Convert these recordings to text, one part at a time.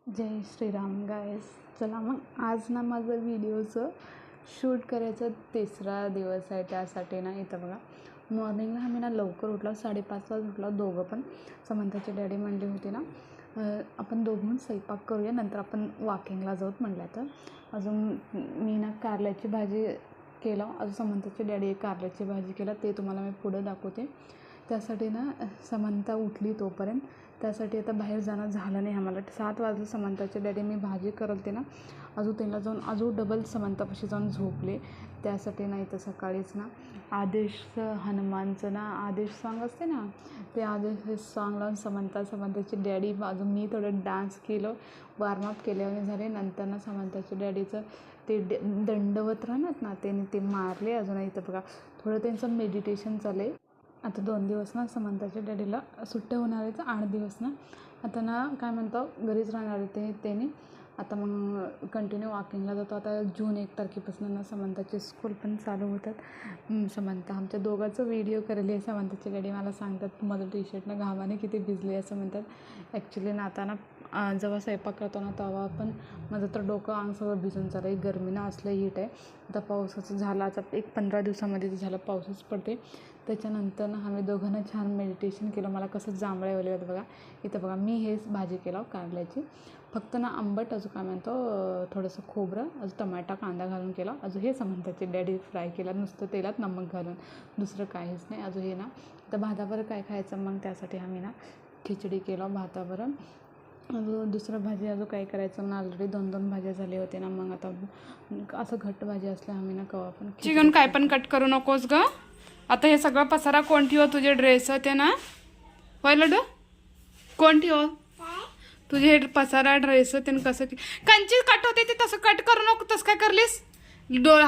जय Shriram guys. चला मग आज ना माझं व्हिडिओचं शूट करायचं तिसरा दिवस आहे. त्यासाठी ना इथं बघा मॉर्निंगला आम्ही ना लवकर उठलो, 5:30ला उठलो दोघं पण. समंताची डॅडी म्हणली होती ना आपण दोघं स्वयंपाक करूया, नंतर आपण वॉकिंगला जाऊत म्हणलं. तर अजून मी ना कारल्याची भाजी केलं, अजून समंताची डॅडी कारल्याची भाजी केलं, ते तुम्हाला मी पुढं दाखवते. त्यासाठी ना समंता उठली तोपर्यंत, त्यासाठी आता बाहेर जाणं झालं नाही आम्हाला. 7 वाजले समंताचे डॅडी मी भाजी करते ना, अजून त्यांना जाऊन अजून डबल समंतापाशी जाऊन झोपले. त्यासाठी ना इथं सकाळीच ना आदेश हनुमानचं ना आदेश सॉन्ग असते ना, ते आदेश सॉन्ग लावून समंताची डॅडी अजून मी थोडं डान्स केलं, वॉर्मअप केल्याने झाले. नंतर ना समंताच्या डॅडीचं ते दंडवत राहणार ना ते मारले. अजून इथं बघा थोडं त्यांचं मेडिटेशन चालू आहे. आता 2 दिवस ना समंताच्या डॅडीला सुट्ट्या होणार आहेत, 8 दिवस ना आता ना काय म्हणतो घरीच राहणार आहे त्यांनी. आता मग कंटिन्यू वॉकिंगला जातो. आता जून 1 तारखेपासून ना समंताचे स्कूल पण चालू होतात. समंता आमच्या दोघांचं व्हिडिओ करेल आहे. समंताची डॅडी मला सांगतात माझं टी-शर्टनं घामाने किती भिजले असं म्हणतात. ॲक्च्युली ना आता ना जेव्हा स्वयंपाक करतो ना तेव्हा पण माझं तर डोकं अंग सगळं भिजून चाललं आहे. गरमीनं असलं हीट आहे. आता पावसाचं झालं, आता 15 दिवसामध्ये ते झालं पाऊसच पडते. त्याच्यानंतर ना आम्ही दोघांना छान मेडिटेशन केलं. मला कसं जांभळे वले होतं बघा. इथं बघा मी हेच भाजी केलं कारल्याची, फक्त ना आंबट अजून काय म्हणतो थोडंसं खोबरं अजून टमाटा कांदा घालून केला. अजून हे समंताची डॅडी फ्राय केला नुसतं तेलात नमक घालून, दुसरं काहीच नाही. अजून हे ना तर भाताबरं काय खायचं, मग त्यासाठी आम्ही ना खिचडी केलं भाताबरं. अजून दुसरं भाजी अजून काय करायचं ना, ऑलरेडी 2 भाज्या झाले होते ना. मग आता असं घट्ट भाजी असल्या आम्ही ना कवा पण चिकन काय पण कट करू नकोस ग. आता हे सगळं पसारा कोण ठेव, तुझे ड्रेस ते ना होय लडू कोण ठेव, तुझे हे पसारा ड्रेस ते कसं कंची कट होते ते तसं कट करू नको. तसं काय करलीस,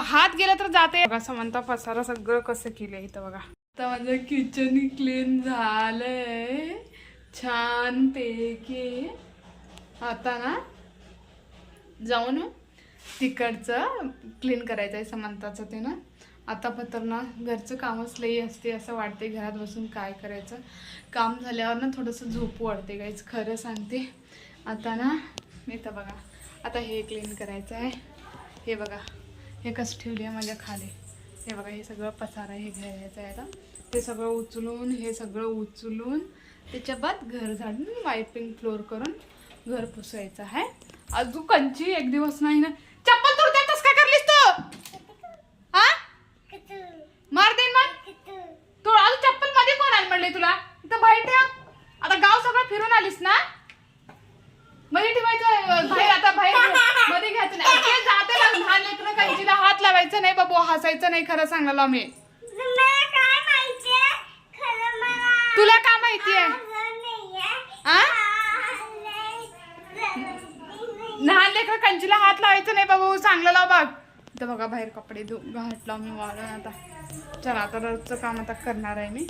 हात गेला तर जाते बघा. समंता पसारा सगळं कसं केलंय इथं बघा. आता माझं किचन क्लीन झालंय छान पैकी. आता ना जाऊन तिकडचं क्लीन करायचं आहे समंताचं ते ना. आता पत्र ना घरचं कामच लई असते असं वाटते, घरात बसून काय करायचं. काम झाल्यावर ना थोडंसं झोप वाढते गाईच, खरं सांगते. आता ना इथं बघा आता हे क्लीन करायचं आहे. हे बघा हे कसं ठेवली आहे माझ्या खाली, हे बघा हे सगळं पसारा हे घ्यायचं आहे. आता ते सगळं उचलून हे सगळं उचलून त्याच्या बाद घर झाडून वायपिंग फ्लोर करून घर पुसायचं आहे. अजून कंची 1 दिवस नाही ना. चप्पल तुरते तसं काय करलीस तू, हा मार देईन मग तू. अजून चप्पल मध्ये कोण आण म्हणले तुला, इथं बाहेर ठेव. आता गाव सगळं फिरून आलीस ना, मध्ये ठेवायचं बाहेर. आता बाहेर मध्ये घ्यायचं नाही. ते जाते ना लहान लेकरं, कंचीला हात लावायचं नाही बाबू, हसायचं नाही. खरं सांगायला मी, तुला काय माहिती आहे लहान लेकरं कंचीला हात लावायचं नाही बाबू, चांगलं लाव बघ. इथं बघा बाहेर कपडे घातला मी वाळून. आता चला आता रोजचं काम आता करणार आहे मी.